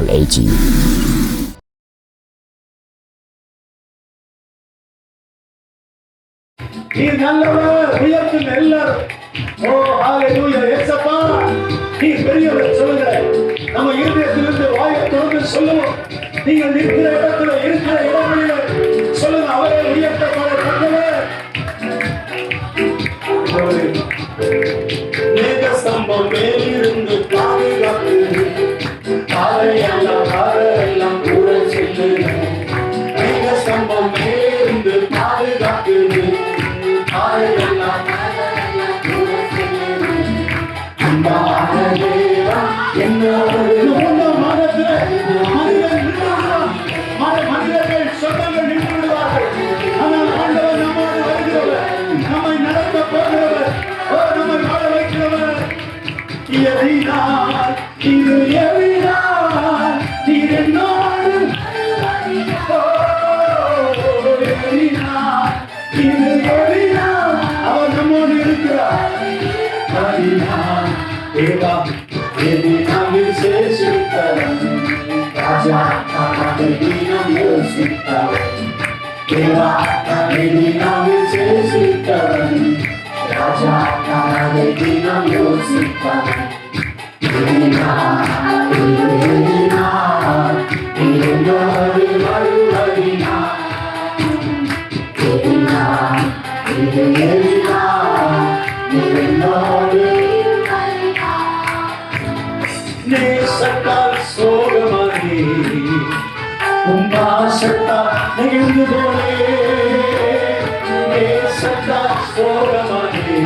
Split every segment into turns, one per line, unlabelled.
LAG.
நீ நல்லவர், உயர்த்துங்க எல்லாரும். ஓ ஹalleluya, இயேசப்பா நீ பெரியவர் சொல்லுங்க. நம்ம இருதயத்திலிருந்து வாயை திறந்து சொல்லுவோம். நீங்கள் இருக்கிற இடத்துல இருக்கிற இடங்களிலே சொல்லுங்க, அவரே உயர்த்தப்படத்தக்கவர். மேக ஸ்தம்பம் மேலிருந்து பாதுகாத்து காலையெல்லாம் கூட செல்லுங்க. மேக ஸ்தம்பம் மேலிருந்து பாதுகாத்து மனிதர்கள் சொந்தங்கள் நின்று விடுவார்கள். ஆனால் ஆண்டவர் நம்மோடு வருகிறவர், நம்மை நடத்த போகிறவர், நம்மை வாழ வைக்கிறவர். எதினால் இது எதினால் என்னோடு இது எதினால் அவர் நம்மோடு இருக்கிறார். தேவா எதினால் விசேஷித்தவன் ராஜா தமது தினம் யோசித்தவன். தேவா எதினால் விசேஷித்தவன் ராஜா தமது தினம் யோசித்தவன். நேசத்தால் சோகமானே, உம்பாசத்தால் நெகிழ்ந்து போனே. நேசத்தால் சோகமானே,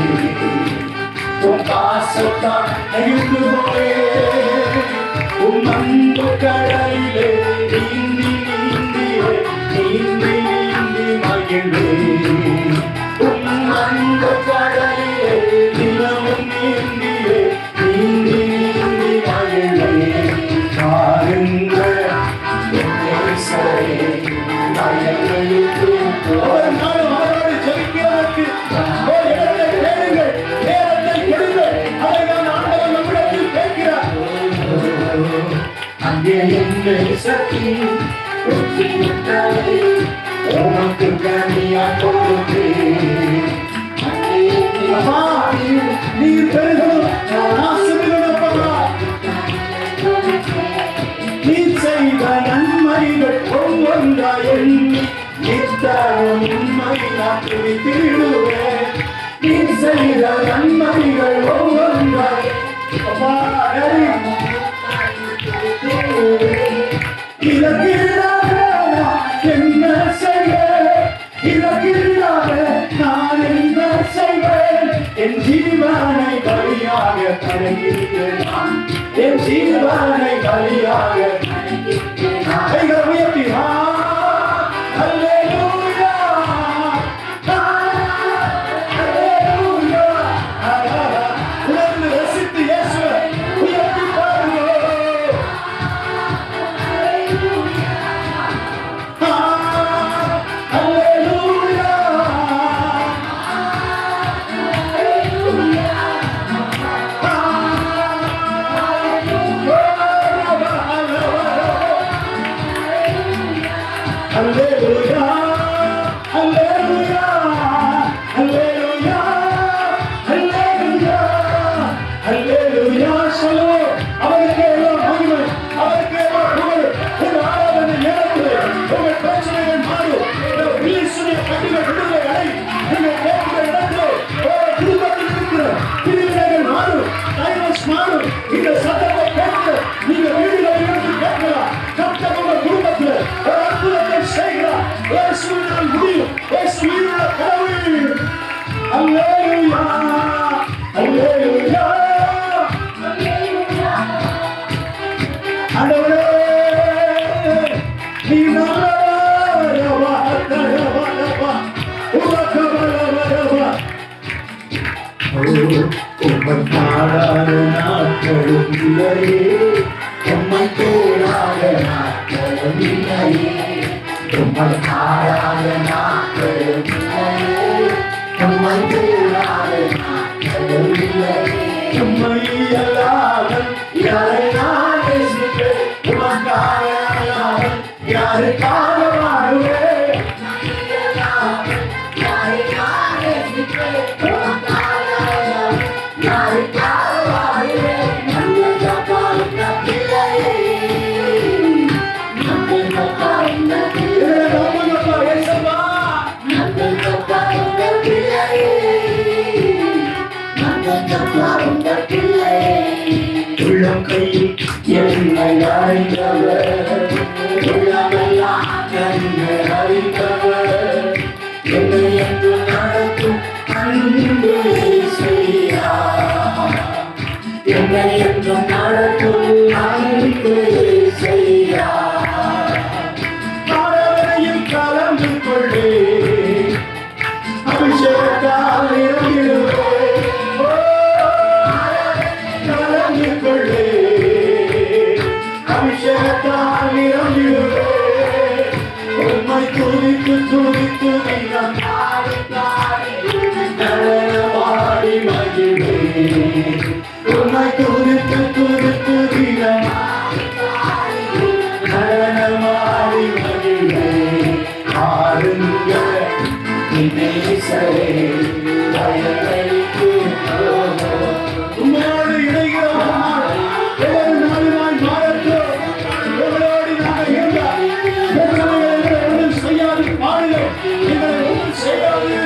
உம்பாசத்தால் நெகிழ்ந்து போனே. உம் அன்பு கடலிலே நீந்தி நீந்தியே நீந்தி நீந்தி மகிழ்வே. உம் அன்பு கடலிலே நிலமும் நீந்தியே நீந்தி நீந்தி மகிழ்வே. பாருங்கள் அவர் நாளும் அவரோடு ஜெபிக்கிறதற்கு ஒரு இடத்தை தேடுங்கள், நேரத்தை கொடுங்கள். அதை நான் ஆண்டவர் நம்மிடத்தில் கேட்கிறார். அங்கே என்னை சக்தி உனக்கு கனியா கொடுத்து நீ பெருகணும், ஆசீர்வதிக்கப்படா. நீ செய்த நன்மைகள் ஒவ்வொன்றாய் எண்ணி நித்தமும் உண்மை நான் துதித்திடுவேன். நீ செய்த நன்மைகள் ஒவ்வொன்றாய் இலக்கில்லாத என்ன செய்வேன், இலக்கில்லாத நான் என்ன செய்வேன். என் ஜீவனை பலியாக தருகிறேன், என் ஜீவனை பலியாக கைகளை உயர்த்தி அல்லேலூயா அல்லேலூயா. உணர்ந்து ரசித்து இயேசுவை உயர்த்தி பாருங்கள். Hallelujah, hallelujah, hallelujah, hallelujah, hallelujah. சொல்லுவோம், அவருக்கே எல்லாம் மகிமை, அவருக்கே எல்லாம் புகழ். இந்த ஆராதனை நேரத்திலே உங்கள் பிரச்சனைகள் மாறும், இயேசுவின் கட்டுகள் விடுதலை அடையும். நீங்கள் கேட்கிற இடத்திலே குடும்பத்தில் இருக்கிற பிரிவினைகள் மாறும், டைவர்ஸ் மாறும். இந்த சத்தத்தை கேட்டு நீங்கள் வீடுகளில் இருந்து கேட்கலாம். கர்த்தர் உங்கள் குடும்பத்தில் ஒரு அற்புதத்தை செய்கிறார். இயேசுவினால் முடியும், இயேசுவினுள்ள கடவுள். அல்லேலூயா, அல்லேலூயா, அல்லேலூயா. ஆண்டவரே நீ நல்லவர், ரவா ரவா ரவா உலகவரவரவா. உம்மை பாடாத நாட்களும் இல்லையே, உம்மை தேடாத நாட்களும் இல்லையே. உம்மை பாடாத நாட்களும் இல்லையே, உம்மை தேடாத நாட்களும் இல்லையே. உம்மை அல்லாமல் யாரை நான் நேசிப்பேன். உமக்கு யாருக்காக வாழுவேன் உள்ளம் கையில் என்னை அறிந்தவர் உள்ளமெல்லாம் என்னை அறிந்தவர் என்னை என்று நடத்தும் அன்பு இயேசுவையா என்னை என்று நடத்தும் அன்பு இயேசுவையா ஆராதனையில் கலந்து கொள்ளே அபிஷேகத்தால் நிரம்பிடுவே கலந்து கொள்ளே அபிஷேகத்தால் நிரம்பிடுவே உம்மை துதித்து துதித்து நீதான் நடனமாடி மகிழ்வே உம்மை துதித்து துதித்து நீதான் நடனமாடி மகிழ்வே ஆருங்க நேசரே பயனளிக்கு உம்மோடு இணைகிறோம் ஒவ்வொரு நாளுமாய் மாறட்டும் உங்களோடு நாங்கள் இருந்தால் எங்களை ஒன்றும் செய்யாது பாடுங்கள் எங்களை ஒன்றும் செய்யாது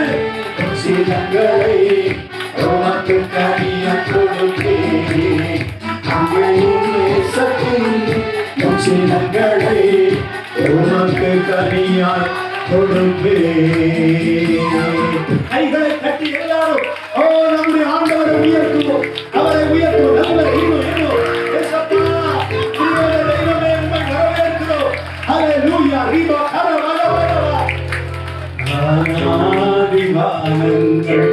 சிலங்களை உனக்கு கனியம் கொடுத்தேன் அங்கேயும் நேசத்தின் சிலங்களை உனக்கு கனியாய் கைகளை கட்டி எல்லாரும் ஓ நம்முடைய ஆண்டவரை உயர்த்துவோம் அவரை உயர்த்துவோம் நம்மளை இன்னும் தெய்வமே உண்மை வரவேற்கிறோம் ஹல்லேலூயா ரீபா ஆதிவானங்கள்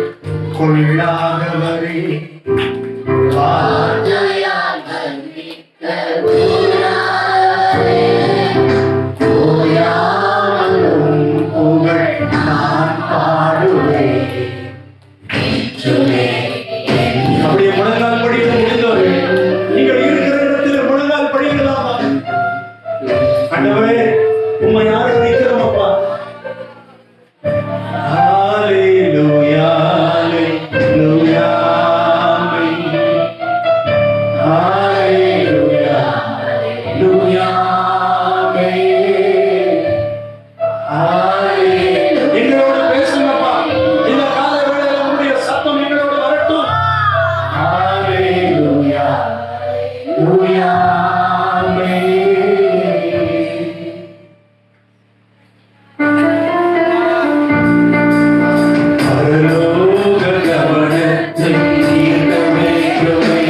கொள்ளாதவரே வார்த்தையால் வர்ணிக்க அப்படியே முழங்கால் படிக்க முடிந்தவர்கள் நீங்கள் இருக்கிற இடத்தில் முழங்கால் படிக்கலாமா ஆண்டவரே உம்மை ஆராதிக்கிறோம் அப்பா ஹல்லேலூயா ஹல்லேலூயா ஹல்லேலூயா ஹல்லேலூயா எங்களோடு பேசுங்கப்பா இந்த கால வேளையில உங்களுடைய சத்தம் எங்களோடு வரட்டும் ஹல்லேலூயா ஹல்லேலூயா பரலோக கவனத்தை ஈர்க்க வேண்டுமே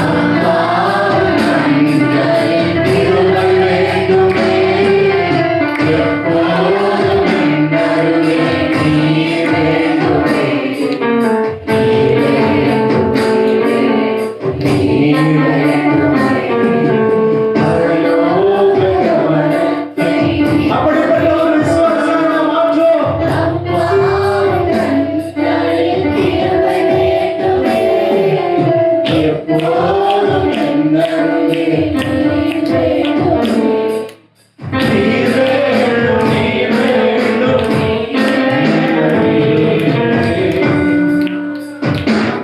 அம்மா கண்களை திரும்ப வேண்டுமே எப்போதும் என்னருளே நீ வேண்டுமே நீ வேண்டுமே பரலோக கவனத்தை அப்படிப்பட்ட ஒரு விசுவாசத்தை மாற்றும் எப்போதும் என்னருளே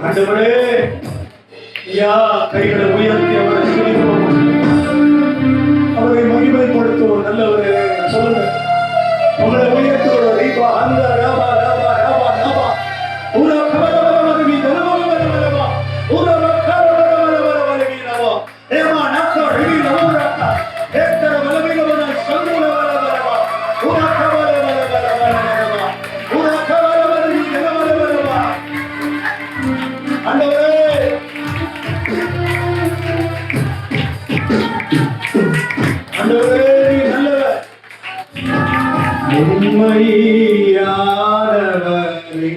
ஆண்டவரே யா கைகளை உயர்த்தி அவரை துதிப்போம் அவரை மகிமைப்படுத்துவோம் நல்லவரே சொல்லுங்க உங்களை உயர்த்துவோம் ரீபா அந்த ராபா ராபா ராபா ராபா ஊரா கவலவலவலவி தலவலவலவலவா ஊரா கவலவலவலவலவி ராபா ஏமா நக்கோ ரிவி நவோரக்கா ஏத்தர வலவிலவன சங்குலவலவலவா ஊரா கவலவலவலவலவா ஊரா கவலவலவி தலவலவலவா ஆண்டவரே ஆண்டவரே நீ நல்லவர் உண்மையானவரே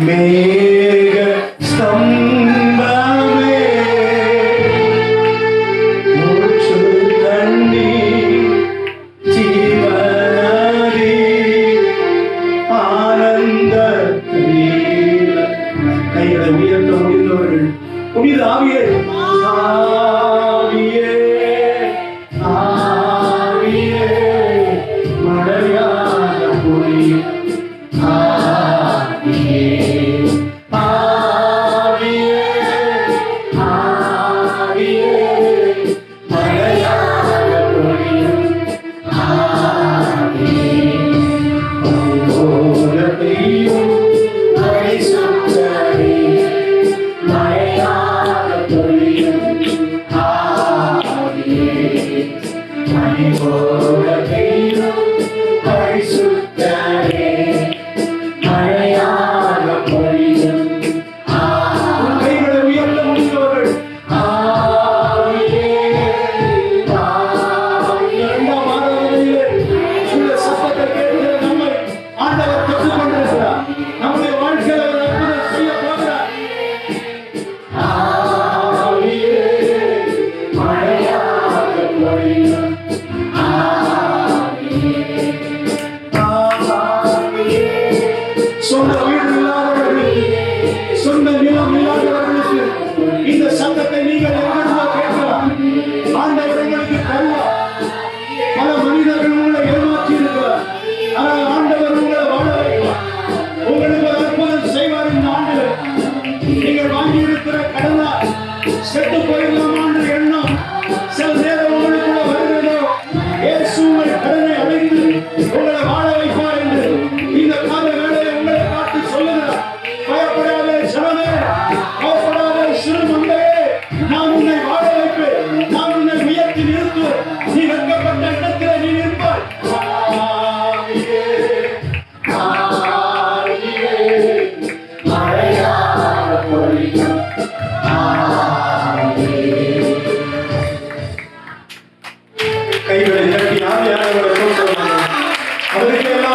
மேக ஸ்தம்பமே மூச்சு தண்ணீர் ஜீவநதி ஆனந்த கைகளை உயர்த்த முடிந்தவர்கள் புனித ஆவியே ஆவியே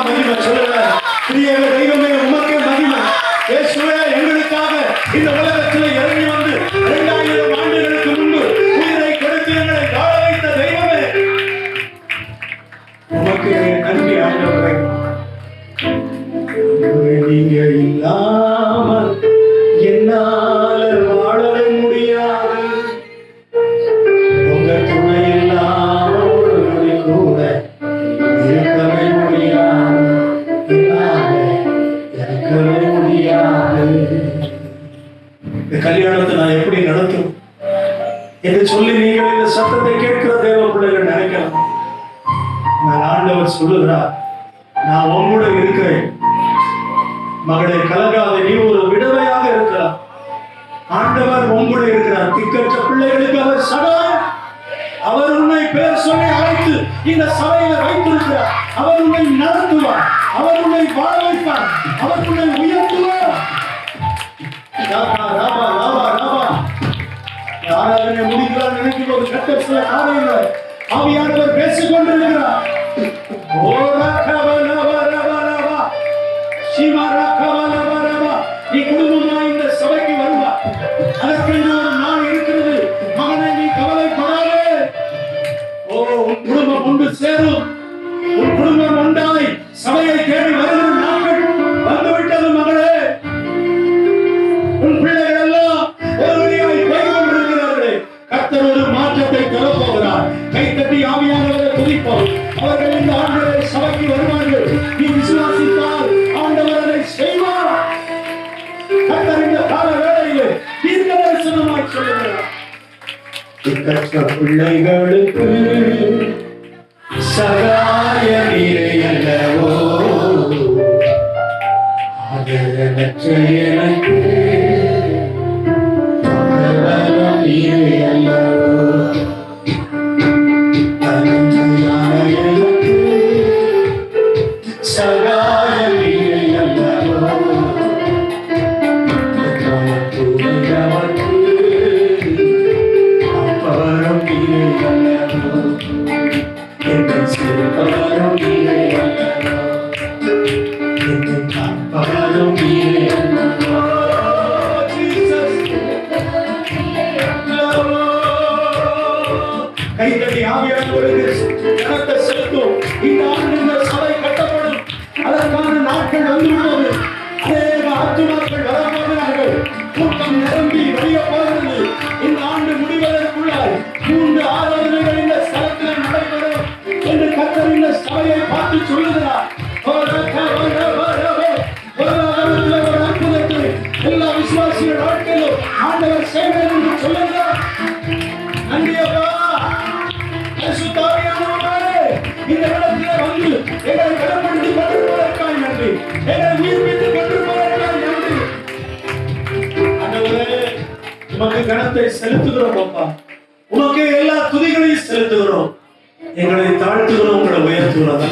மகிமை சொல்லுங்க. பிரியவே தெய்வமே உமக்கே மகிமை. இயேசுவே எங்களுக்காக இந்த உலகத்தில் இறங்கி வந்து 2000 ஆண்டுகளுக்கு முன்பு உயிரை கொடுத்து எங்களை வாழ வைத்த தெய்வமே உமக்கு நன்றி ஆண்டவரே. நீங்க இல்லாமல் என்னால வாழவே முடியாது. உங்க துணை இல்லாமல் ஒரு நொடி கூட இருக்கவே முடியாது. இருக்கவே முடியாது. இந்த கல்யாணத்தை நான் எப்படி நடத்தும் என்று சொல்லி நீங்கள் இந்த சத்தத்தை கேட்கிற தேவ பிள்ளைகள் நினைக்கலாம். நான் ஆண்டவர் சொல்லுகிறார், நான் உங்களோட இருக்கிறேன். மகளை கலகாத, நீ ஒரு விடவையாக இருக்கிறார். ஆண்டவர் உங்களோட இருக்கிறார். திக்கற்ற பிள்ளைகளுக்கு அவர் சகாயம். அவர் உன்னை பேர் சொல்லி அழைத்து இந்த சபையில வைத்திருக்கிறார். அவர் உன்னை நடத்துவார். அவர் உன்னை வாழ வைப்பார். அவர் உன்னை உயர்த்துவார். ஆராதனை முடிக்கிறார் நினைக்கும் போது கட்ட சில காரியங்கள் ஆவியானவர் பேசிக் கொண்டிருக்கிறார். நீ குடும்பமா இந்த சபைக்கு வருவா. அதற்கென்று ஒரு நாள் இருக்கிறது. மகனை நீ கவலைப்படாதே. உன் குடும்பம் ஒன்று சேரும். உன் குடும்பம் ஒன்றாய் சபையை தேடி வருகிற நாட்கள் வந்துவிட்டது மகளே. உன் பிள்ளைகள் எல்லாம் ஒருவரையாய் போய் கொண்டிருக்கிறார்களே. கர்த்தர் ஒரு மாற்றத்தை தரப்போகிறார். கைத்தட்டி ஆவியானவரை துதிப்போம். அவர்கள் இந்த ஆண்டவரை சபைக்கு வருவார்கள். நீ விசுவாசித்தால் ஆண்டவர் அதை செய்வார். கர்த்தர் இந்த கால வேளையிலே தீர்க்க தரிசனமாய் சொல்லுகிறார். திக்கற்ற பிள்ளைகளுக்கு சகாய நீரே அல்லவோ, ஆதரவற்ற எனக்கு ஆதரவற்ற நீரே அல்லவோ, தனிமையான எனக்கு சகாய நீரே அல்லவோ, துணையவர்க்கு அப்பாரம் நீரே அல்லவோ, என்னை சிறுபாரம் நீரே அல்லவோ, என்னை காப்பாரும் நீரே அல்லவோ. கைத்தட்டி ஆவியானவருக்கு கனத்தை செலுத்தும். இந்த ஆண்டு இந்த சபை கட்டப்படும். அதற்கான நாட்கள் வந்துள்ளது. அநேக ஆத்துமாக்கள் வரப்போகிறார்கள். கூட்டம் நிரம்பி வழிய போகிறது. இந்த ஆண்டு முடிவதற்குள்ளாய் 3 ஆராதனைகள் இந்த ஸ்தலத்தில் நடைபெறும் என்று கர்த்தர் இந்த சபையை பார்த்து சொல்லுகிறார். ஒரு அற்புதத்தை எல்லா விசுவாசிகள் வாழ்க்கையிலும் ஆண்டவர் செய்வார் என்று சொல்லுகிறார். நன்றியப்பா. இந்த இடத்திலே வந்து எங்களை கடப்படுத்தி கொண்டிருப்பதற்காய் நன்றி. எங்களை உயிர்ப்பித்துக் கொண்டிருப்பதற்காய் நன்றி. ஆண்டவரே, உமக்கு கனத்தை செலுத்துகிறோம் அப்பா. உமக்கு எல்லா துதிகளையும் செலுத்துகிறோம். எங்களை தாழ்த்துகிறோம், உங்களை உயர்த்துகிறோம்.